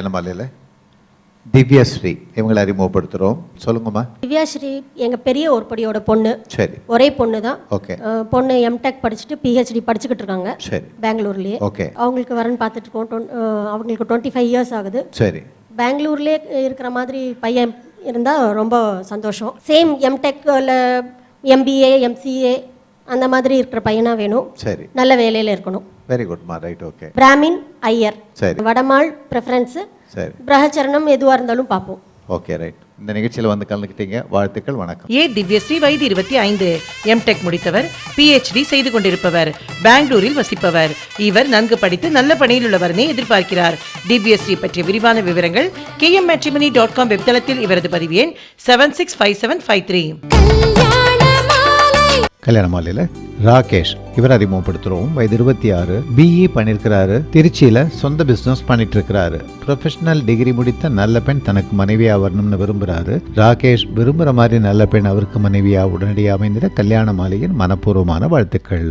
கல்யாண மாலையில் திவ்யாஸ்ரீ இவங்களை அறிமுகப்படுத்துகிறோம். சொல்லுங்கம்மா. திவ்யாஸ்ரீ எங்கள் பெரிய ஒருபடியோட பொண்ணு. சரி. ஒரே பொண்ணு தான். ஓகே. பொண்ணு எம்டெக் படிச்சுட்டு பிஹெச்டி படிச்சுக்கிட்டு இருக்காங்க. சரி. பெங்களூர்லேயே. ஓகே. அவங்களுக்கு வரன்னு பார்த்துட்டு இருக்கோம். அவங்களுக்கு 25 இயர்ஸ் ஆகுது. சரி. பெங்களூர்லேயே இருக்கிற மாதிரி பையன் இருந்தால் ரொம்ப சந்தோஷம். சேம் எம்டெக்கில் எம்பிஏ எம்சிஏ அந்த மாதிரி இருக்கிற பையனாக வேணும். சரி. நல்ல வேலையில் இருக்கணும். வெரி குட்மா. ரைட். ஓகே. பிராமின் ஐயர். சரி. வடமாள் ப்ரெஃபரன்ஸு. சரி. பிரகச்சரணம் எதுவாக இருந்தாலும் பார்ப்போம். ஓகே. ரைட். இந்த நிகழ்ச்சியில் வந்து கலந்துக்கிட்டீங்க. வாழ்த்துக்கள். வணக்கம். ஏ திவ்யஸ்ரீ வயது 25, எம்டெக் முடித்தவர், PhD செய்து கொண்டிருப்பவர், பெங்களூரில் வசிப்பவர். இவர் நன்கு படித்து நல்ல பணியில் உள்ளவரனை எதிர்பார்க்கிறார். திவ்யஸ்ரீ பற்றிய விரிவான விவரங்கள் kmmatrimony.com வெப்தளத்தில் இவரது பதிவு எண் 765753. கல்யாண மாலையில் ராகேஷ் இவர் அறிமுகப்படுத்துகிறோம். வயது 26, BE பண்ணியிருக்கிறாரு. திருச்சியில் சொந்த பிஸ்னஸ் பண்ணிட்டு இருக்கிறாரு. ப்ரொஃபஷனல் டிகிரி முடித்த நல்ல பெண் தனக்கு மனைவியா வரணும்னு விரும்புகிறாரு. ராகேஷ் விரும்புகிற மாதிரி நல்ல பெண் அவருக்கு மனைவியா உடனடியாக அமைந்திட கல்யாண மாலையின் மனப்பூர்வமான வாழ்த்துக்கள்.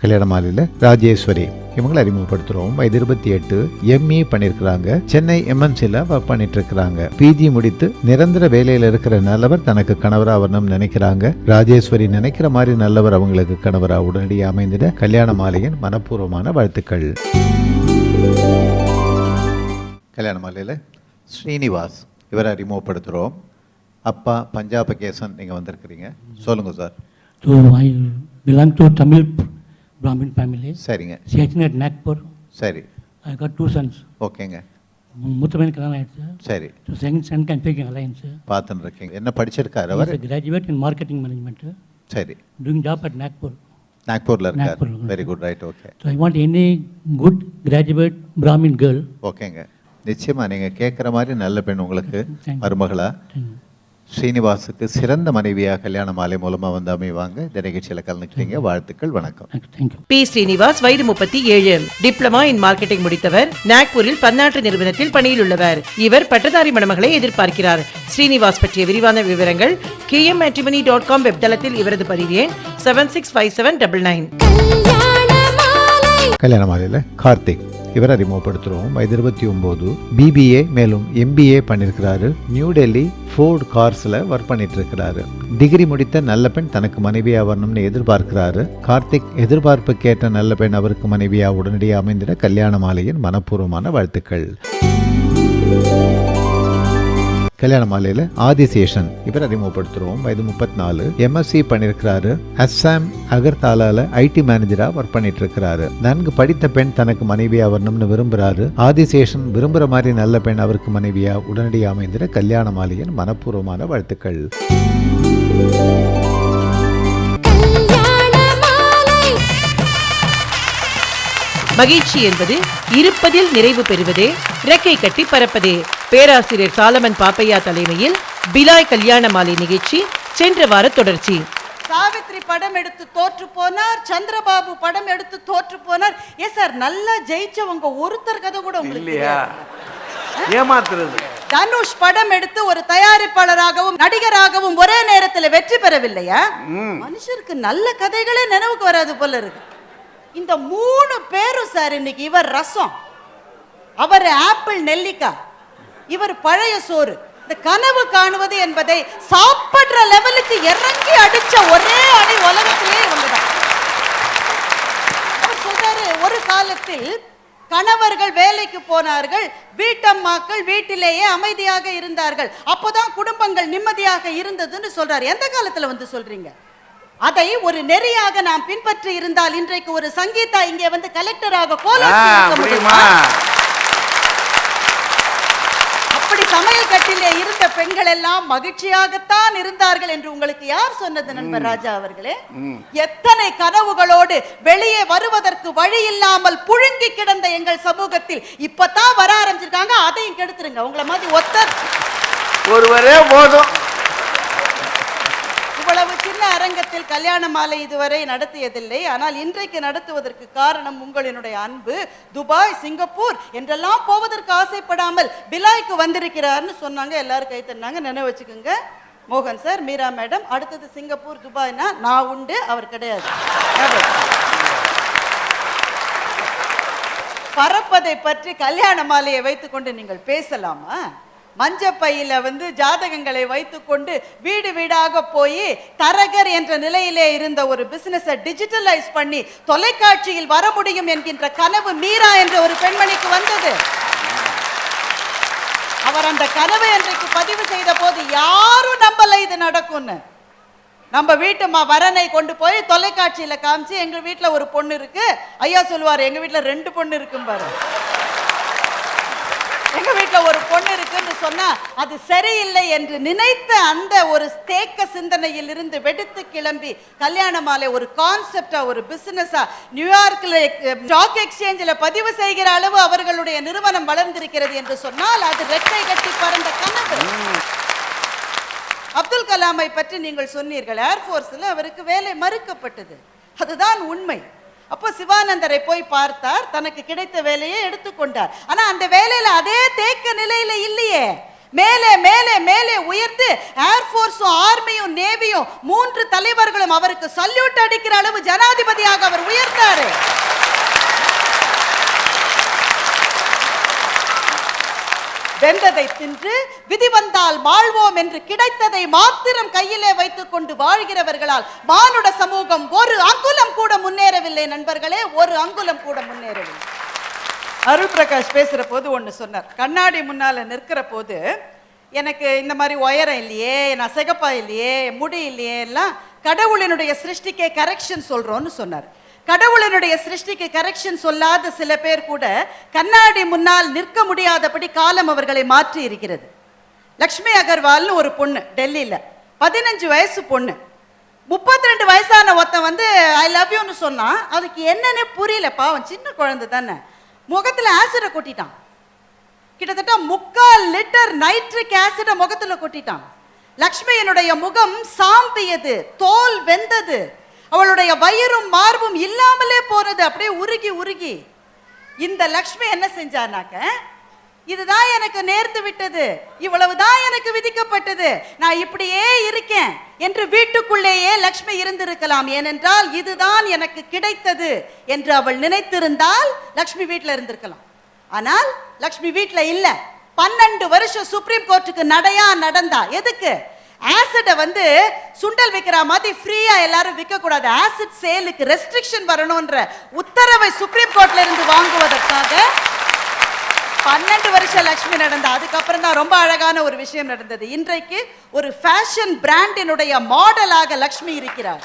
கல்யாண மாலையில் ராஜேஸ்வரி இவங்களை அறிமுகப்படுத்துகிறோம். வயது 28, ME பண்ணியிருக்கிறாங்க. சென்னை MNCல ஒர்க் பண்ணிட்டு இருக்கிறாங்க. PG முடித்து நிரந்தர வேலையில் இருக்கிற நல்லவர் தனக்கு கணவராக வரணும்னு நினைக்கிறாங்க. ராஜேஸ்வரி நினைக்கிற மாதிரி நல்லவர் அவங்களுக்கு கணவராக உடனடியாக அமைந்திட கல்யாண மாலையின் மனப்பூர்வமான வாழ்த்துக்கள். கல்யாண மாலையில் ஸ்ரீனிவாஸ் இவரை அறிமுகப்படுத்துகிறோம். அப்பா பஞ்சாப கேசன் நீங்கள் வந்திருக்கிறீங்க. சொல்லுங்க sir. So I belong to Tamil Brahmin family. சரிங்க. Section at Nagpur. சரி. I got 2 sons. ஓகேங்க. மூத்தவன் கல்யாணம் ஆயிடுச்சு. சரி. So second son can take alliance. பார்த்துன்னு இருக்கீங்க. என்ன படிச்சிருக்காரு அவர்? Graduate in marketing management. சரி. Doing job at Nagpur. நாக்பூரில் இருக்கார். Nagpur. Very good. Right. Okay. So I want any good graduate Brahmin girl. ஓகேங்க. நிச்சயமாக நீங்கள் கேட்குற மாதிரி நல்ல பெண் உங்களுக்கு மருமகளா Thank you. ஸ்ரீனிவாசுக்கு சிறந்த மனைவியாக கல்யாண மாலை மூலமாக வந்து அமைவாங்க. இந்த நிகழ்ச்சியில் கலந்துக்கிட்டீங்க. வாழ்த்துக்கள். வணக்கம். Thank you. P. ஸ்ரீனிவாஸ் வயது 37, டிப்ளமா இன் மார்க்கெட்டிங் முடித்தவர், நாக்பூரில் பன்னாட்டு நிறுவனத்தில் பணியில் உள்ளவர். இவர் பட்டதாரி மணமகளை எதிர்பார்க்கிறார். ஸ்ரீனிவாஸ் பற்றிய விரிவான விவரங்கள் kmmatrimony.com வெப்தளத்தில் இவரது பதிவு எண் 765799. கல்யாண மாலையில் கார்த்திக் இவர் அறிமுகப்படுத்துகிறோம். வயது 29, BBA மேலும் MBA பண்ணியிருக்கிறாரு. நியூ டெல்லி ஃபோர்ட் கார்ஸில் ஒர்க் பண்ணிட்டு இருக்கிறாரு. டிகிரி முடித்த நல்ல பெண் தனக்கு மனைவியா வரணும்னு எதிர்பார்க்கிறாரு. கார்த்திக் எதிர்பார்ப்புக்கேற்ற நல்ல பெண் அவருக்கு மனைவியா உடனடியாக அமைந்திட கல்யாண மாலையின் மனப்பூர்வமான வாழ்த்துக்கள். கல்யாண மாலையில் ஆதிசேஷன் இவர் அறிமுகப்படுத்துகிறோம். வயது 34, MSc பண்ணியிருக்கிறாரு. அஸ்ஸாம் அகர்தாலால IT மேனேஜராக ஒர்க் பண்ணிட்டு இருக்கிறாரு. நன்கு படித்த பெண் தனக்கு மனைவியா வரணும்னு விரும்புகிறாரு. ஆதிசேஷன் விரும்புகிற மாதிரி நல்ல பெண் அவருக்கு மனைவியா உடனடியாக அமைந்திட கல்யாண மாலையின் மனப்பூர்வமான வாழ்த்துக்கள். மகிழ்ச்சி என்பது இருப்பதில் நிறைவு பெறுவதே, இறக்கை கட்டி பறப்பதே. பேராசிரியர் சாலமன் பாப்பையா தலைமையில் பிலாய் கல்யாண மாலை நிகழ்ச்சி சென்ற வார தொடர்ச்சி. சாவித்ரி படம் எடுத்து தோற்று போனார், சந்திரபாபு படம் எடுத்து தோற்று போனார். சார் நல்லா ஜெயிச்சவங்க ஒருத்தர் கதை கூட உங்களுக்கு ஏமாத்துறது. தனுஷ் படம் எடுத்து ஒரு தயாரிப்பாளராகவும் நடிகராகவும் ஒரே நேரத்தில் வெற்றி பெறவில்லையா? மனுஷருக்கு நல்ல கதைகளே நினைவுக்கு வராது போல இருக்கு. இந்த 3 பேரும் சார் இன்னைக்கு இவர் ரசம், அவர் ஆப்பிள் நெல்லிக்காய், இவர் பழைய சோறு. இந்த கனவு காணுவது என்பதை சாப்பிடுற லெவலுக்கு இறங்கி அடிச்ச ஒரே அணி உலகத்திலே இவங்கதான். அவர் சொல்றாரு, ஒரு காலத்தில் கணவர்கள் வேலைக்கு போனார்கள், வீட்டம்மாக்கள் வீட்டிலேயே அமைதியாக இருந்தார்கள், அப்போதான் குடும்பங்கள் நிம்மதியாக இருந்ததுன்னு சொல்றாரு. எந்த காலத்துல வந்து சொல்றீங்க? அதை ஒரு நெறியாக நாம் பின்பற்றி இருந்தால் இன்றைக்கு ஒரு சங்கீதா இங்கே வந்து கலெக்டராக அப்படி சமையல் கட்டிலே இருந்த பெண்கள் எல்லாம் மகிழ்ச்சியாகத்தான் இருந்தார்கள் என்று உங்களுக்கு யார் சொன்னது நண்பர் ராஜா அவர்களே? எத்தனை கனவுகளோடு வெளியே வருவதற்கு வழி இல்லாமல் புழுங்கி கிடந்த எங்கள் சமூகத்தில் இப்பதான் வர ஆரம்பிச்சிருக்காங்க. அதையும் கெடுத்துருங்க. உங்களை மாதிரி ஒருத்தர் ஒருவரே போதும். இவ்வளவு சின்ன அரங்கத்தில் கல்யாண மாலை இதுவரை நடத்தியதில்லை. ஆனால் இன்றைக்கு நடத்துவதற்கு காரணம் உங்களினுடைய அன்பு. துபாய், சிங்கப்பூர் என்றெல்லாம் போவதற்கு ஆசைப்படாமல் பிலாய்க்கு வந்திருக்கிறார்னு சொன்னாங்க. எல்லாரும் கை தன்னாங்க. நினைவு வச்சுக்கோங்க. மோகன் சார், மீரா மேடம், அடுத்தது சிங்கப்பூர், துபாய்னா நான் உண்டு, அவர் கிடையாது. பறப்பதை பற்றி கல்யாண மாலையை வைத்துக்கொண்டு நீங்கள் பேசலாமா? மஞ்சப்பையில ஜாதகங்களை வைத்துக்கொண்டு வீடு வீடாக போய் தரகர் என்ற நிலையிலே இருந்த ஒரு பிசினஸை டிஜிட்டலைஸ் பண்ணி தொலைக்காட்சியில் வர முடியும் என்கின்ற கனவு மீரா என்ற ஒரு பெண்மணிக்கு வந்தது. அவர் அந்த கனவை அன்றைக்கு பதிவு செய்த போது யாரும் நம்பல இது நடக்கும்னு. நம்ம வீட்டு வரனை கொண்டு போய் தொலைக்காட்சியில காமிச்சு எங்க வீட்டுல ஒரு பொண்ணு இருக்கு, ஐயா சொல்லுவாரு எங்க வீட்டுல 2 பொண்ணு இருக்கும் பாரு, எங்க வீட்டுல ஒரு பொண்ணு இருக்குன்னு சொன்னா அது சரியில்லை என்று நினைத்த அந்த ஒரு தேக்க சிந்தனையில் இருந்து வெடித்து கிளம்பி கல்யாண மாலை ஒரு கான்செப்டா, ஒரு பிசினஸா நியூயார்க்ல ஸ்டாக் எக்ஸ்சேஞ்சில் பதிவு செய்கிற அளவு அவர்களுடைய நிறுவனம் வளர்ந்திருக்கிறது என்று சொன்னால் அது ரெட்டை கட்டி பறந்த கனவு. அப்துல் கலாமை பற்றி நீங்கள் சொன்னீர்கள், ஏர்போர்ஸ்ல அவருக்கு வேலை மறுக்கப்பட்டது, அதுதான் உண்மை. அப்போ சிவானந்தரை போய் பார்த்தார், தனக்கு கிடைத்த வேலையை எடுத்துக்கொண்டார். ஆனா அந்த வேலையில அதே தேக்க நிலையில இல்லையே, மேலே மேலே மேலே உயர்ந்து ஏர்போர்ஸும் ஆர்மியும் நேவியும் 3 தலைவர்களும் அவருக்கு சல்யூட் அடிக்கிற அளவு ஜனாதிபதியாக அவர் உயர்ந்தாரு. வென்றதை தின்று விதி வந்தால் வாழ்வோம் என்று கிடைத்ததை மாத்திரம் கையிலே வைத்துக் கொண்டு வாழ்கிறவர்களால் மானுட சமூகம் ஒரு அங்குலம் கூட முன்னேறவில்லை நண்பர்களே, ஒரு அங்குலம் கூட முன்னேறவில்லை. அருள் பிரகாஷ் பேசுற போது ஒண்ணு சொன்னார், கண்ணாடி முன்னால நிற்கிற போது எனக்கு இந்த மாதிரி உயரம் இல்லையே, நான் சிகப்பா இல்லையே, முடி இல்லையே, எல்லாம் கடவுளினுடைய சிருஷ்டிக்கே கரெக்ஷன் சொல்றோம்னு சொன்னார். கடவுளினுடைய சிருஷ்டிக்கு கரெக்ஷன் சொல்லாத சில பேர் கூட கண்ணாடி முன்னால் நிற்க முடியாதபடி காலம் அவர்களை மாற்றி இருக்கிறது. லக்ஷ்மி அகர்வால்னு ஒரு பொண்ணு டெல்லியில, 15 வயசு பொண்ணு, 32 வயசான ஒருத்தன் ஐ லவ் யூன்னு சொன்னா அதுக்கு என்னன்னே புரியல, பாவம் சின்ன குழந்தை தானே, முகத்துல ஆசிட கொட்டிட்டான். கிட்டத்தட்ட 3/4 லிட்டர் நைட்ரிக் ஆசிட முகத்துல கொட்டிட்டான். லக்ஷ்மியினுடைய முகம் சாம்பியது, தோல் வெந்தது, அவளுடைய வயிறும் மார்பும் இல்லாமலே போனது, அப்படியே உருகி உருகி. இந்த லக்ஷ்மி என்ன செஞ்சானாக்க, இதுதான் எனக்கு நேர்ந்து விட்டது, இவ்வளவுதான் எனக்கு விதிக்கப்பட்டது, நான் இப்படியே இருக்கேன் என்று வீட்டுக்குள்ளேயே லக்ஷ்மி இருந்திருக்கலாம். ஏனென்றால் இதுதான் எனக்கு கிடைத்தது என்று அவள் நினைத்திருந்தால் லக்ஷ்மி வீட்டில் இருந்திருக்கலாம். ஆனால் லக்ஷ்மி வீட்டில் இல்ல. 12 வருஷம் சுப்ரீம் கோர்ட்டுக்கு நடையா நடந்தா. எதுக்கு? ஆசிட சுண்டல் விற்கிற மாதிரி ஃப்ரீயா எல்லாரும் விற்க கூடாது, ஆசிட் சேலுக்கு ரெஸ்ட்ரிக்ஷன் வரணும்ன்ற உத்தரவை சுப்ரீம் கோர்ட்ல இருந்து வாங்குவதற்காக 12 வருஷம் லக்ஷ்மி நடந்தா. அதுக்கப்புறம் தான் ரொம்ப அழகான ஒரு விஷயம் நடந்தது. இன்றைக்கு ஒரு ஃபேஷன் பிராண்டினுடைய மாடலாக லக்ஷ்மி இருக்கிறார்.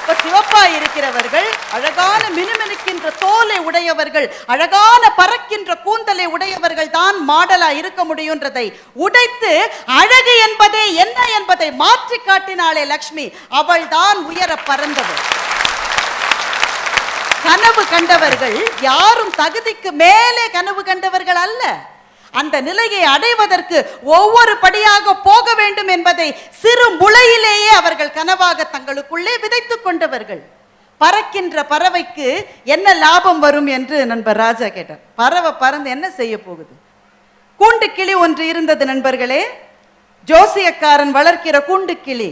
இப்ப சிவப்பா இருக்கிறவர்கள், அழகான மினுமினுக்கின்ற தோலை உடையவர்கள், அழகான பறக்கின்ற கூந்தலை உடையவர்கள் தான் மாடலா இருக்க முடியும்ன்றதை உடைத்து அழகு என்பதே என்ன என்பதை மாற்றி காட்டினாலே லக்ஷ்மி. அவள் தான் உயர பறந்தவர். கனவு கண்டவர்கள் யாரும் தகுதிக்கு மேலே கனவு கண்டவர்கள் அல்ல. அந்த நிலையை அடைவதற்கு ஒவ்வொரு படியாக போக வேண்டும் என்பதை சிறு முளையிலேயே அவர்கள் கனவாக தங்களுக்குள்ளே விதைத்துக் கொண்டவர்கள். பறக்கின்ற பறவைக்கு என்ன லாபம் வரும் என்று நண்பர் ராஜா கேட்டார். பறவை பறந்து என்ன செய்ய போகுது? கூண்டு கிளி ஒன்று இருந்தது நண்பர்களே, ஜோசியக்காரன் வளர்க்கிற கூண்டு கிளி.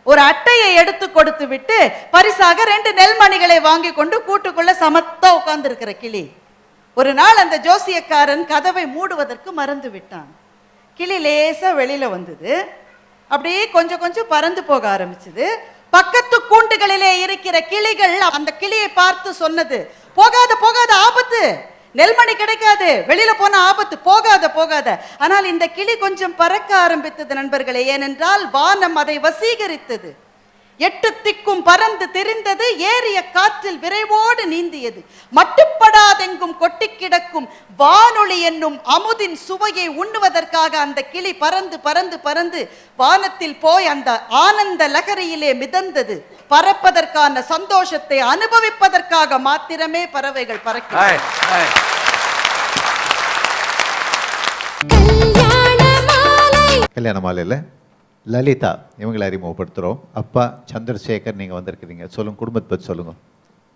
ஒரு அட்டையை எடுத்து கொடுத்து விட்டு பரிசாக 2 நெல்மணிகளை வாங்கி கொண்டு கூட்டுக்குள்ள சமத்தா உட்கார்ந்து இருக்கிற கிளி. ஒரு நாள் அந்த ஜோசியக்காரன் கதவை மூடுவதற்கு மறந்து விட்டான். கிளி லேசா வெளியில வந்தது, அப்படியே கொஞ்சம் கொஞ்சம் பறந்து போக ஆரம்பிச்சது. பக்கத்து கூண்டுகளிலே இருக்கிற கிளிகள் அந்த கிளியை பார்த்து சொன்னது, போகாத போகாத, ஆபத்து, நெல்மணி கிடைக்காது, வெளியில போன ஆபத்து, போகாத போகாத. ஆனால் இந்த கிளி கொஞ்சம் பறக்க ஆரம்பித்தது நண்பர்களே, ஏனென்றால் வானம் அதை வசீகரித்தது. 8 திக்கும் பறந்து தெரிந்தது, ஏறிய காற்றில் விரைவோடு நீந்தியது. மட்டுப்படாதெங்கும் கொட்டி கிடக்கும் வானொலி என்னும் அமுதின் சுவையை உண்ணுவதற்காக அந்த கிளி பறந்து பறந்து பறந்து வானத்தில் போய் அந்த ஆனந்த லகரியிலே மிதந்தது. பறப்பதற்கான சந்தோஷத்தை அனுபவிப்பதற்காக மாத்திரமே பறவைகள் பறக்கிறது. கல்யாண மாலையில் லலிதா இவங்களை அறிமுகப்படுத்துகிறோம். அப்பா சந்திரசேகர், நீங்கள் வந்திருக்கிறீங்க, சொல்லுங்க, குடும்பத்தை பற்றி சொல்லுங்க.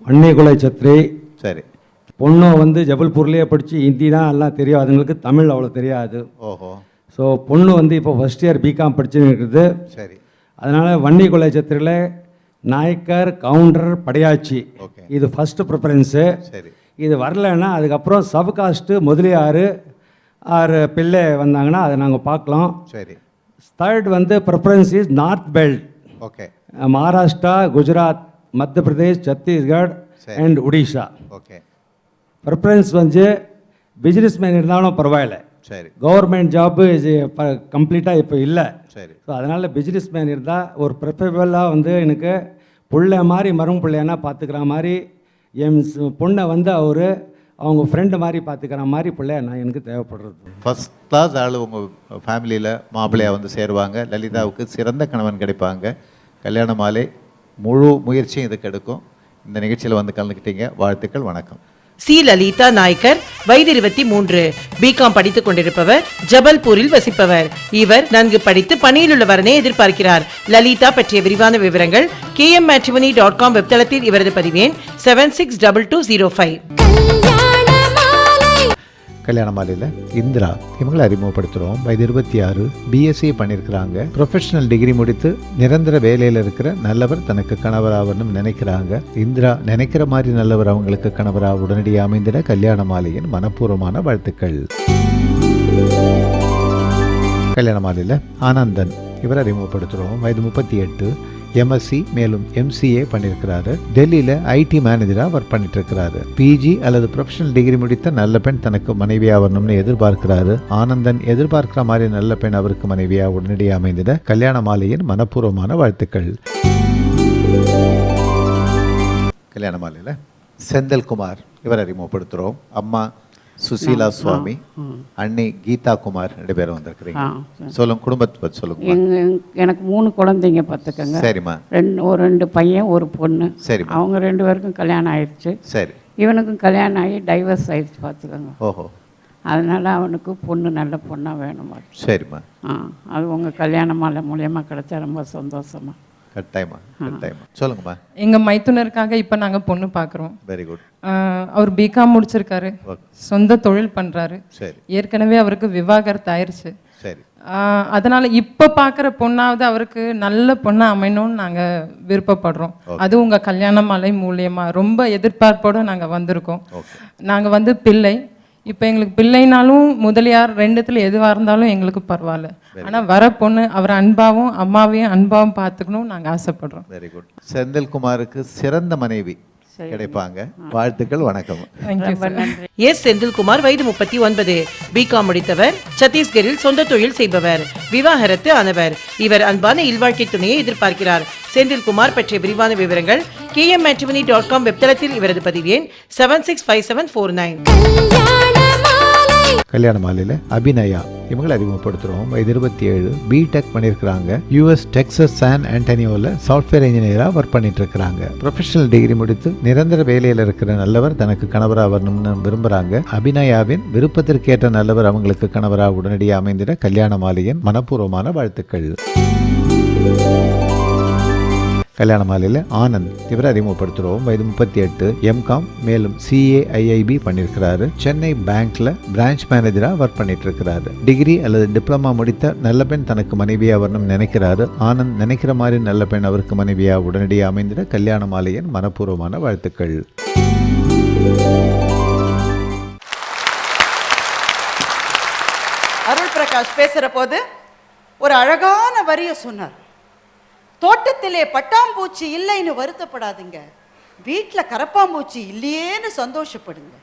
வன்னிகுலை சத்ரி. சரி. பொண்ணு ஜபல்பூர்லேயே படித்து ஹிந்தி தான் எல்லாம் தெரியும், அதுங்களுக்கு தமிழ் அவ்வளோ தெரியாது. ஓஹோ. ஸோ பொண்ணு இப்போ ஃபஸ்ட் இயர் பிகாம் படிச்சுன்னு இருக்குது. சரி. அதனால் வன்னிகுலை சத்திரியில் நாயக்கர், கவுண்டர், படையாச்சி, இது ஃபஸ்ட்டு ப்ரிஃபரன்ஸு. சரி. இது வரலைன்னா அதுக்கப்புறம் சப்காஸ்ட்டு முதலியார் ஆறு பிள்ளை வந்தாங்கன்னா அதை நாங்கள் பார்க்கலாம். சரி. தேர்ட் வந்து preference is north belt. Okay. Maharashtra, Gujarat, Madhya Pradesh, Chhattisgarh and Odisha. Okay. Preference வந்து பிஸ்னஸ் மேன் இருந்தாலும் பரவாயில்ல. சரி. கவர்மெண்ட் ஜாப்பு கம்ப்ளீட்டாக இப்போ இல்லை. சரி. ஸோ அதனால் பிஸ்னஸ் மேன் இருந்தால் ஒரு ப்ரிஃபரபிளாக வந்து எனக்கு பிள்ளை மாதிரி மரும் பிள்ளைன்னா பார்த்துக்கிற மாதிரி என் பொண்ணை வந்து அவர் அவங்க ஃப்ரெண்டு மாதிரி பார்த்துக்கிற மாதிரி பிள்ளை நான் எனக்கு தேவைப்படுறது. ஃபர்ஸ்ட் கிளாஸ் ஆள் உங்கள் ஃபேமிலியில் மாப்பிள்ளையாக வந்து சேருவாங்க. லலிதாவுக்கு சிறந்த கணவன் கிடைப்பாங்க. கல்யாண மாலை முழு முயற்சியும் இதுக்கு எடுக்கும். இந்த நிகழ்ச்சியில் வந்து கலந்துக்கிட்டீங்க. வாழ்த்துக்கள். வணக்கம். சி லலிதா நாய்க்கர், வயது 23, பிகாம் படித்துக் கொண்டிருப்பவர், ஜபல்பூரில் வசிப்பவர். இவர் நன்கு படித்து பணியிலுள்ள வரனை எதிர்பார்க்கிறார். லலிதா பற்றிய விரிவான விவரங்கள் kmmatrimony.com வெப்தளத்தில் இவரது பதிவேன் 762205. கல்யாண மாலையில் இந்திரா இவங்களை அறிமுகப்படுத்துகிறோம். வயது 26, பிஎஸ்சி பண்ணியிருக்கிறாங்க. ப்ரொஃபஷனல் டிகிரி முடித்து நிரந்தர வேலையில் இருக்கிற நல்லவர் தனக்கு கணவராகணும்னு நினைக்கிறாங்க. இந்திரா நினைக்கிற மாதிரி நல்லவர் அவங்களுக்கு கணவராக உடனடியாக அமைந்திட கல்யாண மாலையின் மனப்பூர்வமான வாழ்த்துக்கள். கல்யாண மாலையில் ஆனந்தன் இவரை அறிமுகப்படுத்துகிறோம். வயது 38, எம்எஸ்சி மேலும் எம்சிஏ பண்ணியிருக்கிறாரு. டெல்லியில் ஐடி மேனேஜராக ஒர்க் பண்ணிட்டு இருக்கிறாரு. பிஜி அல்லது ப்ரொஃபஷனல் டிகிரி முடித்த நல்ல பெண் தனக்கு மனைவியாக வரணும்னு எதிர்பார்க்கிறாரு. ஆனந்தன் எதிர்பார்க்கிற மாதிரி நல்ல பெண் அவருக்கு மனைவியாக உடனடியாக அமைந்திட கல்யாண மாலையின் மனப்பூர்வமான வாழ்த்துக்கள். கல்யாண மாலையில் செந்தில்குமார் இவர் அறிமுகப்படுத்துகிறோம். அம்மா சுசீலா சுவாமி, அண்ணி கீதா குமார் 2 பேரும் வந்திருக்கிறீங்க. சொல்லுங்க, குடும்பத்தை பற்றி சொல்லுங்க. எனக்கு 3 குழந்தைங்க பார்த்துக்கங்க. சரிம்மா. 2 பையன் 1 பொண்ணு. சரி. அவங்க 2 பேருக்கும் கல்யாணம் ஆயிடுச்சு. சரி. இவனுக்கும் கல்யாணம் ஆகி டைவர்ஸ் ஆயிடுச்சு பார்த்துக்கோங்க. ஓஹோ. அதனால அவனுக்கு பொண்ணு நல்ல பொண்ணாக வேணுமா. சரிம்மா. அது உங்கள் கல்யாண மாலை மூலியமாக கிடைச்சா ரொம்ப சந்தோஷமா. கட்டாயமா கட்டாயமா. சொல்லுங்கம்மா. எங்கள் மைத்துனருக்காக இப்போ நாங்கள் பொண்ணு பார்க்குறோம். Very good. அவர் பிகாம் முடிச்சிருக்காரு. சொந்த தொழில் பண்ணுறாரு. சரி. ஏற்கனவே அவருக்கு விவாகரத்து ஆயிடுச்சு. சரி. அதனால் இப்போ பார்க்குற பொண்ணாவது அவருக்கு நல்ல பொண்ணாக அமையணும்னு நாங்கள் விருப்பப்படுறோம். அது உங்கள் கல்யாண மாலை மூலியமாக ரொம்ப எதிர்பார்ப்போடு நாங்கள் வந்திருக்கோம். நாங்கள் வந்து பிள்ளை, இப்போ எங்களுக்கு பிள்ளைனாலும் முதலியார் 2த்துல எதுவாக இருந்தாலும் எங்களுக்கு பரவாயில்ல. ஆனால் வர பொண்ணு அவர் அன்பாவும் அம்மாவையும் அன்பாவும் பார்த்துக்கணும் நாங்கள் ஆசைப்படுறோம். Very good. செந்தில்குமாருக்கு சிறந்த மனைவி கிடைப்பாங்க. வாழ்த்துக்கள். வணக்கம். எஸ் செந்தில்குமார், வயது 39, பிகாம் முடித்தவர், சத்தீஸ்கரில் சொந்த தொழில் செய்பவர், விவாகரத்து ஆனவர். இவர் அன்பான இல்வாழ்க்கை துணையை எதிர்பார்க்கிறார். செந்தில்குமார் பற்றிய விரிவான விவரங்கள் kmmatrimony.com வெப்தளத்தில் இவரது பதிவேன் 765749. கல்யாண மாலையில் அபிநயா இவங்களை அறிமுகப்படுத்துகிறோம். வயது 27, பிடெக் பண்ணியிருக்கிறாங்க. யூஎஸ் டெக்ஸஸ் சான் ஆண்டனியோவில் சாஃப்ட்வேர் இன்ஜினியராக ஒர்க் பண்ணிட்டு இருக்கிறாங்க. ப்ரொஃபஷனல் டிகிரி முடித்து நிரந்தர வேலையில் இருக்கிற நல்லவர் தனக்கு கணவராக வரணும்னு விரும்புகிறாங்க. அபிநயாவின் விருப்பத்திற்கேற்ற நல்லவர் அவங்களுக்கு கணவராக உடனடியாக அமைந்திட கல்யாண மாலையின் மனப்பூர்வமான வாழ்த்துக்கள். கல்யாண மாலையில் ஆனந்த் இவரை அறிமுகப்படுத்துகிறோம். வயது 38, எம்காம் மேலும் CAIIB பண்ணியிருக்கிறாரு. சென்னை பேங்க்ல பிரான்ச் மேனேஜராக ஒர்க் பண்ணிட்டு இருக்கிறாரு. டிகிரி அல்லது டிப்ளமா முடித்த நல்ல பெண் தனக்கு மனைவியாக வரணும்னு நினைக்கிறாரு. ஆனந்த் நினைக்கிற மாதிரி நல்ல பெண் அவருக்கு மனைவியாக உடனடியாக அமைந்திட கல்யாண மாலையின் மனப்பூர்வமான வாழ்த்துக்கள். அருள் பிரகாஷ் பேசுற போது ஒரு அழகான வரிய சொன்னார். தோட்டத்திலே பட்டாம்பூச்சி இல்லைன்னு வருத்தப்படாதுங்க, வீட்டுல கரப்பாம்பூச்சி இல்லையேன்னு சந்தோஷப்படுங்க.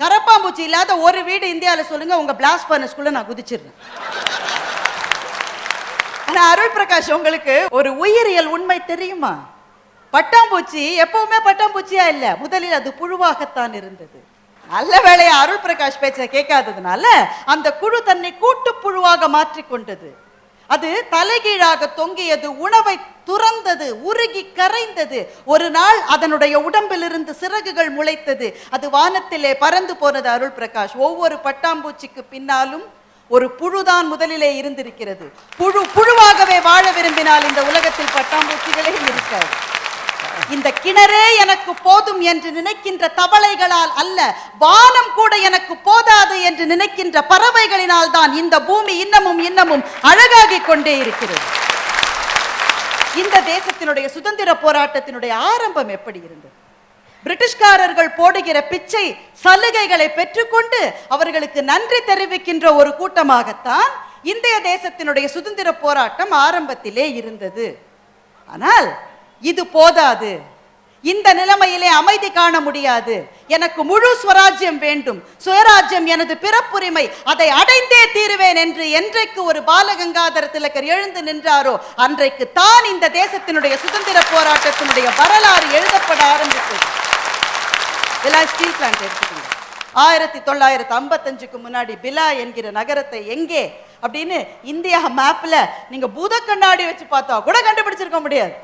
கரப்பாம்பூச்சி இல்லாத ஒரு வீடு இந்தியாவில் சொல்லுங்க, உங்க பிளாஸ்ட் ஃபர்னஸ்குள்ள நான் குதிச்சிடுறேன். ஆனா அருள் பிரகாஷ், உங்களுக்கு ஒரு உயிரியல் உண்மை தெரியுமா? பட்டாம்பூச்சி எப்பவுமே பட்டாம்பூச்சியா இல்ல, முதலில் அது புழுவாகத்தான் இருந்தது. நல்ல வேளையா அருள் பிரகாஷ் பேச்ச கேட்காததுனால அந்த குழு தன்னை கூட்டு புழுவாக மாற்றிக்கொண்டது. அது தலைகீழாக தொங்கியது, உணவை துறந்தது, உருகி கரைந்தது. ஒரு நாள் அதனுடைய உடம்பிலிருந்து சிறகுகள் முளைத்தது, அது வானத்திலே பறந்து போனது. அருள் பிரகாஷ், ஒவ்வொரு பட்டாம்பூச்சிக்கு பின்னாலும் ஒரு புழுதான் முதலிலே இருந்திருக்கிறது. புழுவாகவே வாழ விரும்பினால் இந்த உலகத்தில் பட்டாம்பூச்சிகளே இருக்காது. இந்த கிணறே எனக்கு போதும் என்று நினைக்கின்ற தவளைகளால் அல்ல, வானம் கூட எனக்கு போதாது என்று நினைக்கின்ற பறவைகளினால் தான் இந்த பூமி இன்னமும் இன்னமும் அழகாகி கொண்டே இருக்கிறது. இந்த தேசத்தினுடைய சுதந்திர போராட்டத்தினுடைய ஆரம்பம் எப்படி இருந்தது? பிரிட்டிஷ்காரர்கள் போடுகிற பிச்சை சலுகைகளை பெற்றுக்கொண்டு அவர்களுக்கு நன்றி தெரிவிக்கின்ற ஒரு கூட்டமாகத்தான் இந்திய தேசத்தினுடைய சுதந்திர போராட்டம் ஆரம்பத்திலே இருந்தது. ஆனால் இது போதாது. இந்த நிலைமையிலே அமைதி காண முடியாது. எனக்கு முழு சுவராஜ்யம் வேண்டும், சுயராஜ்யம் எனது பிறப்புரிமை, அதை அடைந்தே தீருவேன் என்று என்றைக்கு ஒரு பாலகங்காதர திலகர் எழுந்து நின்றாரோ அன்றைக்கு தான் இந்த தேசத்தினுடைய சுதந்திர போராட்டத்தினுடைய வரலாறு எழுதப்பட ஆரம்பித்தது. ஸ்டீல் பிளான்ட் எடுத்துக்கோங்க. 1955க்கு முன்னாடி பிலா என்கிற நகரத்தை எங்கே அப்படின்னு இந்தியா மேப்ல நீங்க பூத கண்ணாடி வச்சு பார்த்தா கூட கண்டுபிடிச்சிருக்க முடியாது.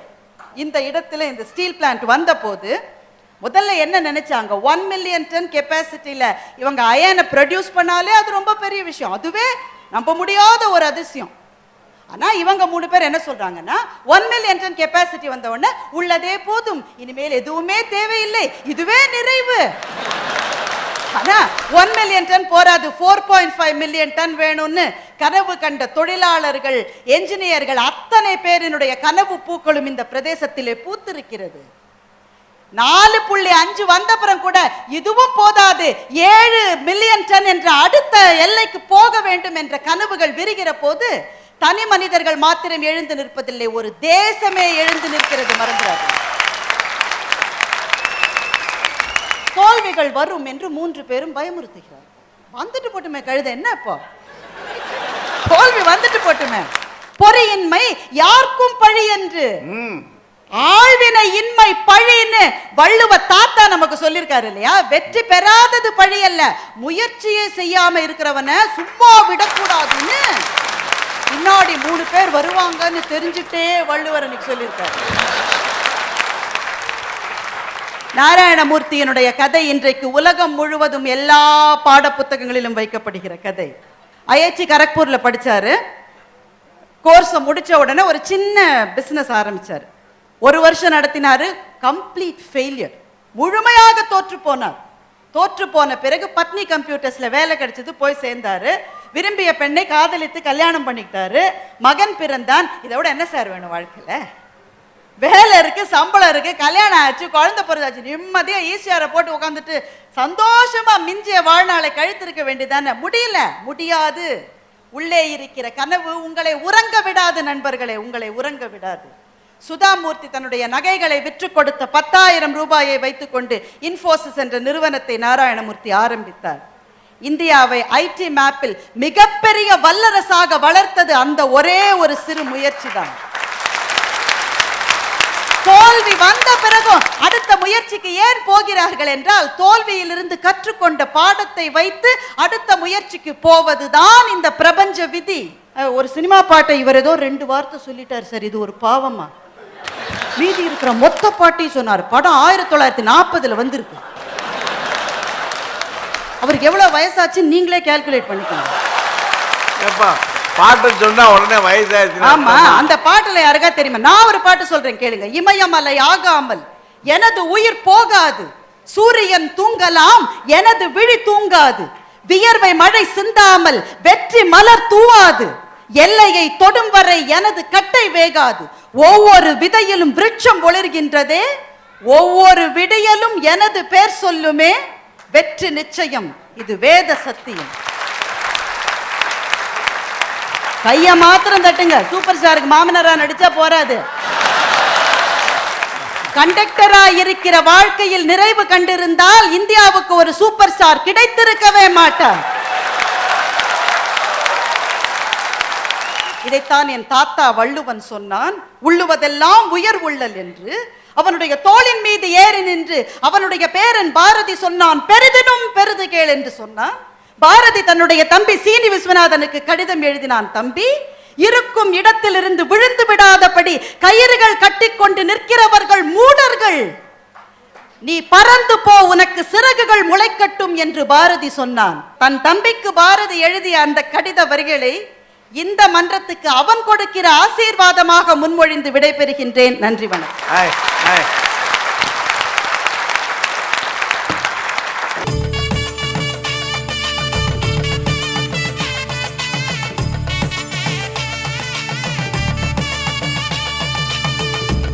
இந்த இடத்துல இந்த ஸ்டீல் பிளான்ட் வந்த போது முதல்ல என்ன நினைச்சாங்க, 1 மில்லியன் டன் கெப்பாசிட்டியில இவங்க அயனை ப்ரொடியூஸ் பண்ணாலே அது ரொம்ப பெரிய விஷயம், அதுவே நம்ப முடியாத ஒரு அதிசயம். ஆனா இவங்க 3 பேர் என்ன சொல்றாங்கன்னா 1 மில்லியன் டன் கெப்பாசிட்டி வந்த உடனே உள்ளதே போதும், இனிமேல் எதுவுமே தேவையில்லை, இதுவே நிறைவு. ஆனா 1 மில்லியன் டன் போராது, 4.5 மில்லியன் டன் வேணும்னு கனவு கண்ட தொழிலாளர்கள், என்ஜினியர்கள் அத்தனை பேரினுடைய கனவு பூக்களும் இந்த பிரதேசத்திலே பூத்திருக்கிறது. 4.5 வந்தப்புறம் கூட இதுவும் போதாது, 7 மில்லியன் டன் என்ற அடுத்த எல்லைக்கு போக வேண்டும் என்ற கனவுகள் விரிகிற போது தனி மனிதர்கள் மாத்திரம் எழுந்து நிற்பதில்லை, ஒரு தேசமே எழுந்து நிற்கிறது. மறந்துடாது. தோல்விகள் வரும் என்று 3 பேரும் பயமுறுத்துகிறார். வந்துட்டு போட்டுமே கழுத, என்ன இப்போ தோல்வி வந்துட்டு போட்டுமே. பொறியின்மை யாருக்கும் பழி என்று, ஆழ்வினை இன்மை பழின்னு வள்ளுவ தாத்தா நமக்கு சொல்லியிருக்காரு இல்லையா. வெற்றி பெறாதது பழி அல்ல, முயற்சியே செய்யாம இருக்கிறவனை சும்மா விடக்கூடாதுன்னு பின்னாடி 3 பேர் வருவாங்கன்னு தெரிஞ்சுட்டே வள்ளுவர் அன்னைக்கு சொல்லியிருக்காரு. நாராயணமூர்த்தியினுடைய கதை இன்றைக்கு உலகம் முழுவதும் எல்லா பாட புத்தகங்களிலும் வைக்கப்படுகிற கதை. ஐஐடி கரக்பூர்ல படிச்சாரு. கோர்ஸை முடிச்ச உடனே ஒரு சின்ன பிசினஸ் ஆரம்பிச்சாரு. 1 வருஷம் நடத்தினாரு. கம்ப்ளீட் ஃபெயிலியர், முழுமையாக தோற்று போனார். தோற்று போன பிறகு பத்னி கம்ப்யூட்டர்ஸ்ல வேலை கிடைச்சது, போய் சேர்ந்தாரு. விரும்பிய பெண்ணை காதலித்து கல்யாணம் பண்ணிக்கிட்டாரு. மகன் பிறந்தான். இதை விட என்ன சார் வேணும் வாழ்க்கையில? வேலை இருக்கு, சம்பளம் இருக்கு, கல்யாணம் ஆச்சு, குழந்தை பிறந்தாச்சு, நிம்மதியா ஈஸியார போட்டு உட்காந்துட்டு சந்தோஷமா மிஞ்சிய வாழ்நாளை கழித்திருக்க வேண்டியதானே. முடியல, முடியாது. உள்ளே இருக்கிற கனவு உங்களை உறங்க விடாது நண்பர்களே, உங்களை உறங்க விடாது. சுதாமூர்த்தி தன்னுடைய நகைகளை விற்று கொடுத்த 10,000 ரூபாயை வைத்துக் கொண்டு இன்ஃபோசிஸ் என்ற நிறுவனத்தை நாராயணமூர்த்தி ஆரம்பித்தார். இந்தியாவை ஐடி மேப்பில் மிகப்பெரிய வல்லரசாக வளர்த்தது அந்த ஒரே ஒரு சிறு முயற்சி தான். தோல்வி வந்த பிறகும் அடுத்த முயற்சிக்கு ஏன் போகிறார்கள் என்றால், தோல்வியிலிருந்து கற்றுக்கொண்ட பாடத்தை வைத்து அடுத்த முயற்சிக்கு போவதுதான் இந்த பிரபஞ்ச விதி. ஒரு சினிமா பாட்டை இவர் ஏதோ 2 வார்த்தை சொல்லிட்டார் சார், இது ஒரு பாவமா? மீதி இருக்கிற மொத்த பாட்டையும் சொன்னார். படம் 1940 வந்திருக்கு. அவருக்கு எவ்வளவு வயசாச்சு நீங்களே கால்குலேட் பண்ணிக்கோங்க. பாட்டு சொன்னா உடனே வயசாச்சு. ஆமா, அந்த பாட்டுல யாருக்கா தெரியுமா? நான் ஒரு பாட்டு சொல்றேன் கேளுங்க. இமயமலை ஆகாமல் எனது உயிர் போகாது, சூரியன் தூங்கலாம் எனது விழி தூங்காது, வியர்வை மழை சிந்தாமல் வெற்றி மலர் தூவாது, எல்லையை தொடும் வரை எனது கட்டை வேகாது, ஒவ்வொரு விதையிலும் விருட்சம் ஒளிர்கின்றதே, ஒவ்வொரு விடியலும் எனது பேர் சொல்லுமே, வெற்றி நிச்சயம், இது வேத சத்தியம். கைய மாத்திரம் தட்டுங்க. சூப்பர் ஸ்டாருக்கு மாமனரா நடிச்சா போராது. கண்டக்டரா இருக்கிற வாழ்க்கையில் நிறைவு கண்டிருந்தால் இந்தியாவுக்கு ஒரு சூப்பர் ஸ்டார் கிடைத்திருக்கவே மாட்டார். இதைத்தான் என் தாத்தா வள்ளுவன் சொன்னான். உள்ளுவதெல்லாம் உயர் உள்ளல் என்று. அவனுடைய தோளின் மீது ஏறி நின்று அவனுடைய பேரன் பாரதி சொன்னான், பெரிதினும் பெரிது கேள் என்று சொன்னான். பாரதி தன்னுடைய தம்பி சீனி விஸ்வநாதனுக்கு கடிதம் எழுதினான். தம்பி, இருக்கும் இடத்திலிருந்து விழுந்து விடாதபடி கயிறுகள் கட்டிக்கொண்டு நிற்கிறவர்கள் மூடர்கள், நீ பறந்து போ, உனக்கு சிறகுகள் முளைக்கட்டும் என்று பாரதி சொன்னான். தன் தம்பிக்கு பாரதி எழுதிய அந்த கடித வரிகளை இந்த மன்றத்துக்கு அவன் கொடுக்கிற ஆசீர்வாதமாக முன்மொழிந்து விடைபெறுகின்றேன். நன்றி, வணக்கம்.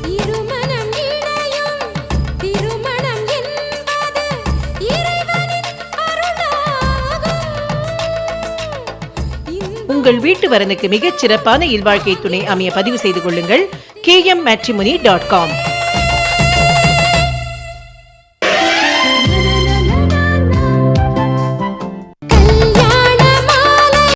திருமணம் இணையும் திருமணம் உங்கள் வீட்டு வரனுக்கு மிகச் சிறப்பான இல்வாழ்க்கை துணை அமைய பதிவு செய்து கொள்ளுங்கள் kmmatrimony.com.